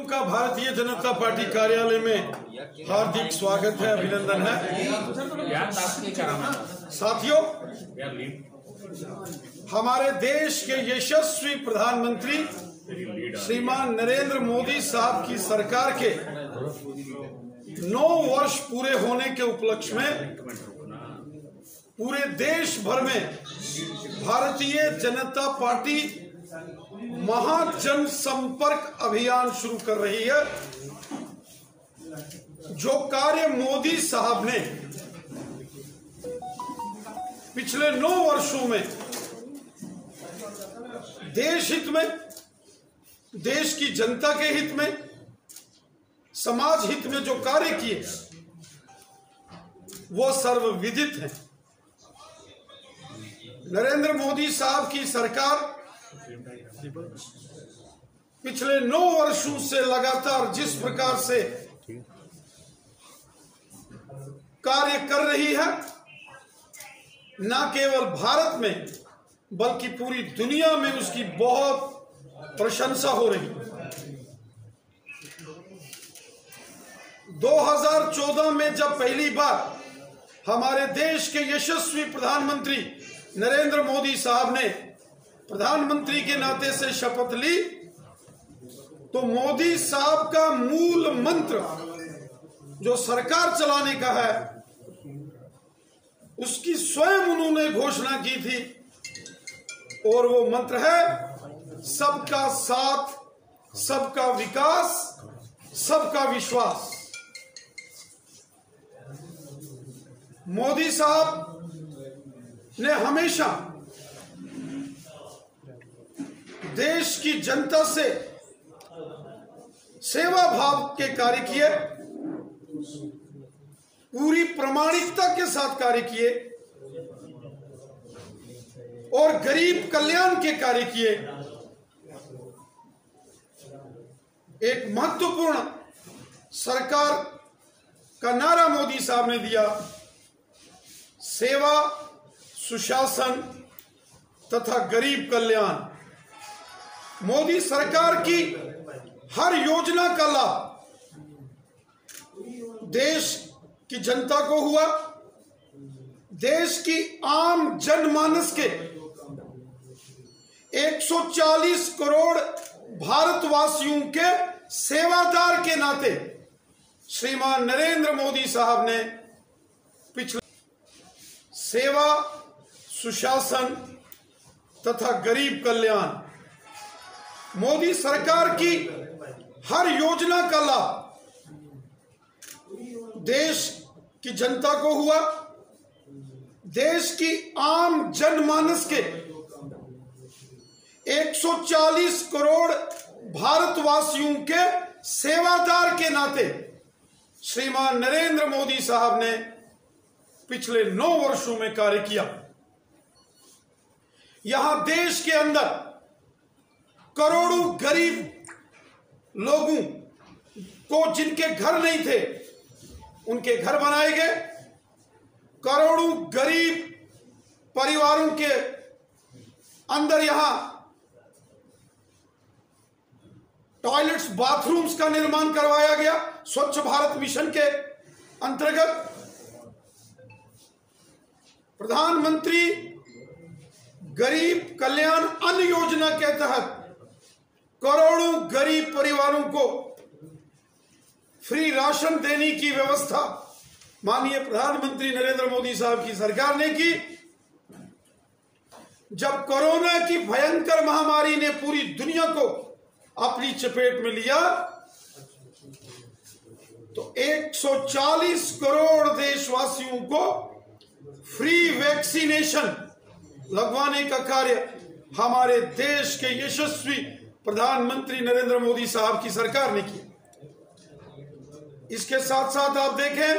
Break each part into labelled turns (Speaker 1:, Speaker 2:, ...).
Speaker 1: का भारतीय जनता पार्टी कार्यालय में हार्दिक स्वागत है, अभिनंदन है। साथियों, हमारे देश के यशस्वी प्रधानमंत्री श्रीमान नरेंद्र मोदी साहब की सरकार के 9 वर्ष पूरे होने के उपलक्ष्य में पूरे देश भर में भारतीय जनता पार्टी महाजन संपर्क अभियान शुरू कर रही है। जो कार्य मोदी साहब ने पिछले 9 वर्षों में देश हित में, देश की जनता के हित में, समाज हित में जो कार्य किए वो सर्वविदित है। नरेंद्र मोदी साहब की सरकार पिछले 9 वर्षों से लगातार जिस प्रकार से कार्य कर रही है, न केवल भारत में बल्कि पूरी दुनिया में उसकी बहुत प्रशंसा हो रही है। 2014 में जब पहली बार हमारे देश के यशस्वी प्रधानमंत्री नरेंद्र मोदी साहब ने प्रधानमंत्री के नाते से शपथ ली, तो मोदी साहब का मूल मंत्र जो सरकार चलाने का है, उसकी स्वयं उन्होंने घोषणा की थी, और वो मंत्र है सबका साथ, सबका विकास, सबका विश्वास। मोदी साहब ने हमेशा देश की जनता से सेवा भाव के कार्य किए, पूरी प्रामाणिकता के साथ कार्य किए और गरीब कल्याण के कार्य किए। एक महत्वपूर्ण सरकार का नारा मोदी साहब ने दिया, सेवा, सुशासन तथा गरीब कल्याण। मोदी सरकार की हर योजना का लाभ देश की जनता को हुआ। देश की आम जनमानस के 140 करोड़ भारतवासियों के सेवादार के नाते श्रीमान नरेंद्र मोदी साहब ने पिछले सेवा, सुशासन तथा गरीब कल्याण, मोदी सरकार की हर योजना का लाभ देश की जनता को हुआ। देश की आम जनमानस के 140 करोड़ भारतवासियों के सेवादार के नाते श्रीमान नरेंद्र मोदी साहब ने पिछले 9 वर्षों में कार्य किया। यहां देश के अंदर करोड़ों गरीब लोगों को जिनके घर नहीं थे, उनके घर बनाए गए। करोड़ों गरीब परिवारों के अंदर यहां टॉयलेट्स, बाथरूम्स का निर्माण करवाया गया। स्वच्छ भारत मिशन के अंतर्गत प्रधानमंत्री गरीब कल्याण अन्न योजना के तहत करोड़ों गरीब परिवारों को फ्री राशन देने की व्यवस्था माननीय प्रधानमंत्री नरेंद्र मोदी साहब की सरकार ने की। जब कोरोना की भयंकर महामारी ने पूरी दुनिया को अपनी चपेट में लिया, तो 140 करोड़ देशवासियों को फ्री वैक्सीनेशन लगवाने का कार्य हमारे देश के यशस्वी प्रधानमंत्री नरेंद्र मोदी साहब की सरकार ने किया। इसके साथ साथ आप देखें,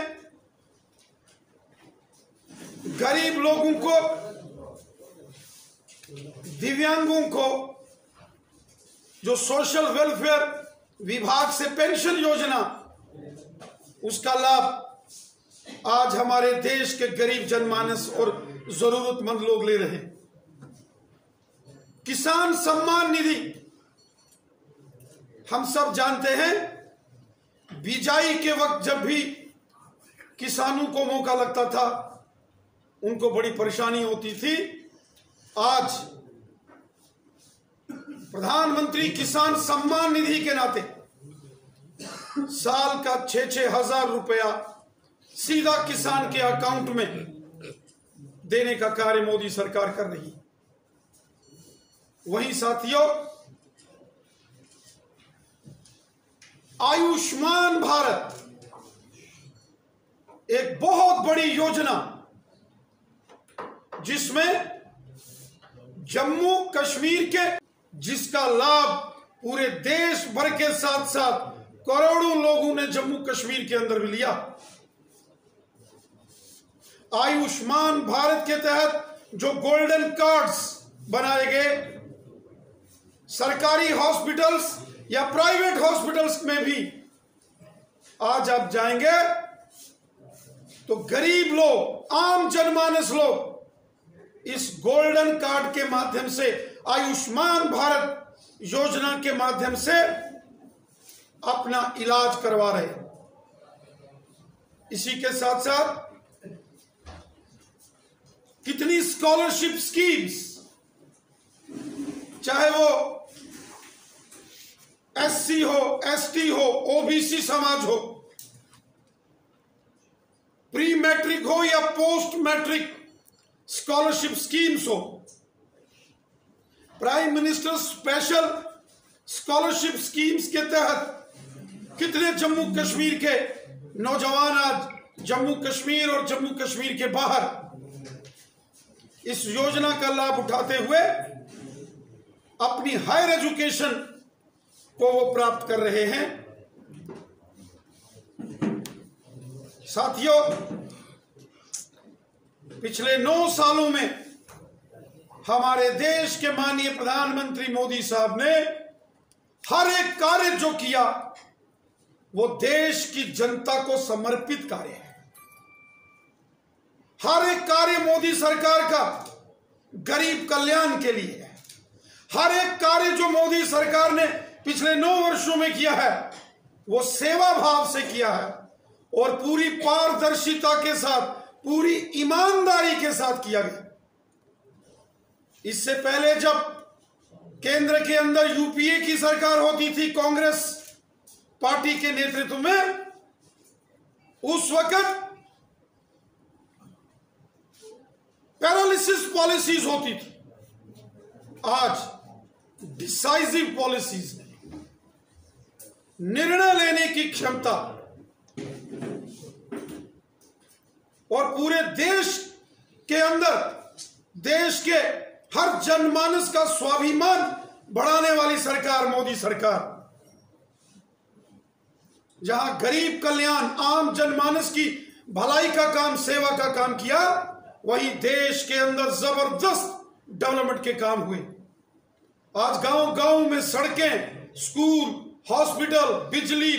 Speaker 1: गरीब लोगों को, दिव्यांगों को जो सोशल वेलफेयर विभाग से पेंशन योजना, उसका लाभ आज हमारे देश के गरीब जनमानस और जरूरतमंद लोग ले रहे हैं। किसान सम्मान निधि हम सब जानते हैं, बिजाई के वक्त जब भी किसानों को मौका लगता था उनको बड़ी परेशानी होती थी। आज प्रधानमंत्री किसान सम्मान निधि के नाते साल का 6-6 हजार रुपया सीधा किसान के अकाउंट में देने का कार्य मोदी सरकार कर रही है। वहीं साथियों, आयुष्मान भारत एक बहुत बड़ी योजना, जिसमें जम्मू कश्मीर के, जिसका लाभ पूरे देश भर के साथ साथ करोड़ों लोगों ने जम्मू कश्मीर के अंदर भी लिया। आयुष्मान भारत के तहत जो गोल्डन कार्ड्स बनाए गए, सरकारी हॉस्पिटल्स या प्राइवेट हॉस्पिटल्स में भी आज आप जाएंगे तो गरीब लोग, आम जनमानस लोग इस गोल्डन कार्ड के माध्यम से, आयुष्मान भारत योजना के माध्यम से अपना इलाज करवा रहे हैं। इसी के साथ साथ कितनी स्कॉलरशिप स्कीम्स, चाहे वो एससी हो, एसटी हो, ओबीसी समाज हो, प्री मैट्रिक हो या पोस्ट मैट्रिक स्कॉलरशिप स्कीम्स हो, prime minister special scholarship schemes के तहत कितने जम्मू कश्मीर के नौजवान आज जम्मू कश्मीर और जम्मू कश्मीर के बाहर इस योजना का लाभ उठाते हुए अपनी हायर एजुकेशन को वो प्राप्त कर रहे हैं। साथियों, पिछले 9 सालों में हमारे देश के माननीय प्रधानमंत्री मोदी साहब ने हर एक कार्य जो किया वो देश की जनता को समर्पित कार्य है। हर एक कार्य मोदी सरकार का गरीब कल्याण के लिए है। हर एक कार्य जो मोदी सरकार ने पिछले 9 वर्षों में किया है वो सेवा भाव से किया है और पूरी पारदर्शिता के साथ, पूरी ईमानदारी के साथ किया गया। इससे पहले जब केंद्र के अंदर यूपीए की सरकार होती थी कांग्रेस पार्टी के नेतृत्व में, उस वक्त पैरालिसिस पॉलिसीज होती थी। आज डिसाइसिव पॉलिसीज, निर्णय लेने की क्षमता और पूरे देश के अंदर देश के हर जनमानस का स्वाभिमान बढ़ाने वाली सरकार मोदी सरकार, जहां गरीब कल्याण, आम जनमानस की भलाई का काम, सेवा का काम किया, वहीं देश के अंदर जबरदस्त डेवलपमेंट के काम हुए। आज गांव गांव में सड़कें, स्कूल, हॉस्पिटल, बिजली,